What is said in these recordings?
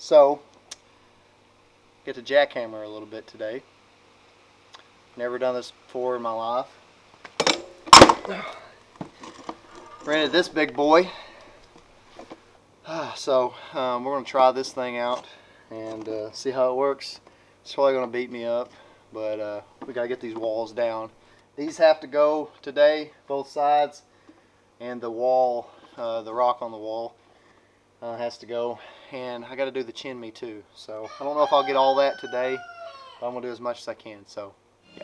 So, get to jackhammer a little bit today. Never done this before in my life. Rented this big boy. So, we're going to try this thing out and see how it works. It's probably going to beat me up, but we got to get these walls down. These have to go today, both sides, and the wall, the rock on the wall has to go. And I got to do the chimney too. So I don't know if I'll get all that today, but I'm going to do as much as I can. So, yeah.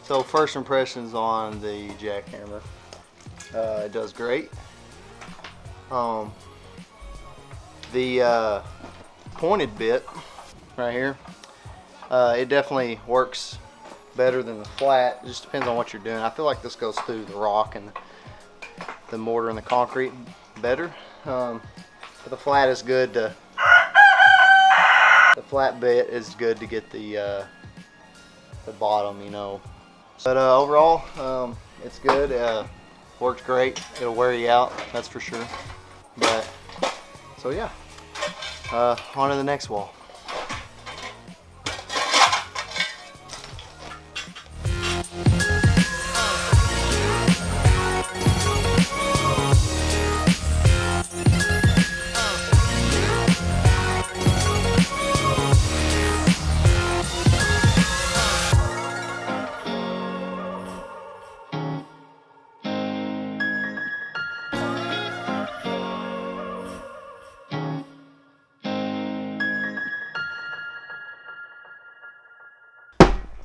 So first impressions on the jackhammer. It does great. The pointed bit right here, it definitely works better than the flat. It just depends on what you're doing. I feel like this goes through the rock and the mortar and the concrete better. But the flat is good to, the flat bit is good to get the bottom, you know. But overall, it's good. Works great. It'll wear you out, that's for sure. But so yeah, on to the next wall.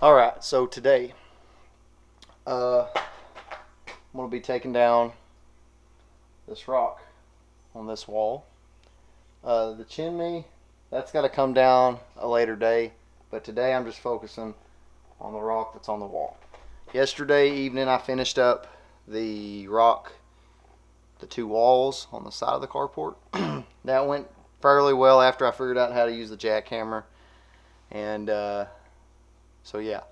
Alright, so today I'm going to be taking down this rock on this wall. The chimney, that's got to come down a later day, but today I'm just focusing on the rock that's on the wall. Yesterday evening I finished up the rock, the two walls on the side of the carport. That went fairly well after I figured out how to use the jackhammer. And so yeah,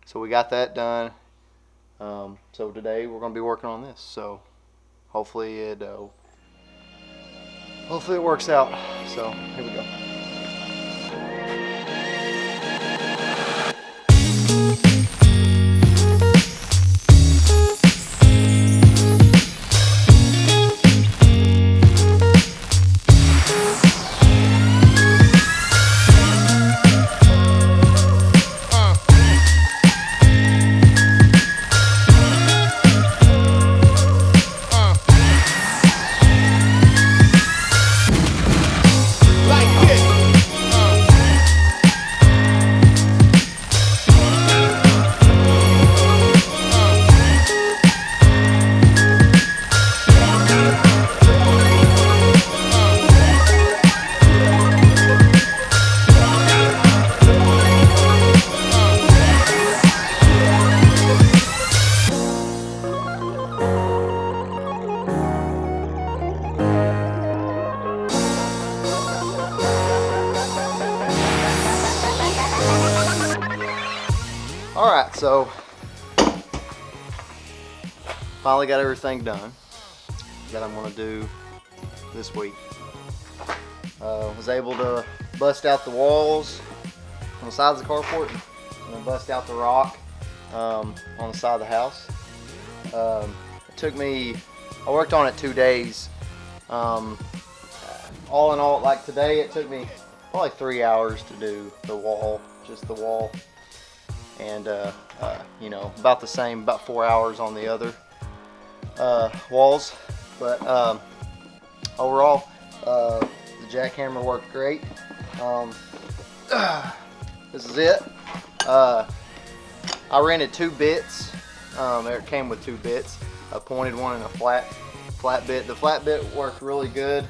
so we got that done. So today we're going to be working on this. So hopefully it works out. So here we go. Alright, so finally got everything done that I'm going to do this week. Was able to bust out the walls on the sides of the carport and then bust out the rock on the side of the house. It took me, I worked on it 2 days All in all, like today, it took me probably 3 hours to do the wall, just the wall, and you know, about the same, about 4 hours on the other walls. But overall, the jackhammer worked great. This is it. I rented 2 bits. It came with 2 bits, a pointed one and a flat bit. The flat bit worked really good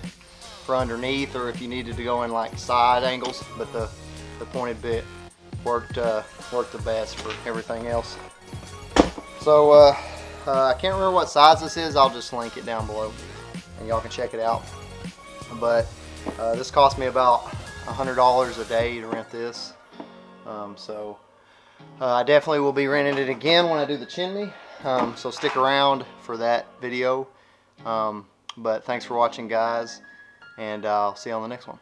for underneath, or if you needed to go in like side angles, but the pointed bit worked the best for everything else. So I can't remember what size this is. I'll just link it down below and y'all can check it out. But this cost me about $100 a day to rent this. So I definitely will be renting it again when I do the chimney. So stick around for that video. But thanks for watching, guys, and I'll see you on the next one.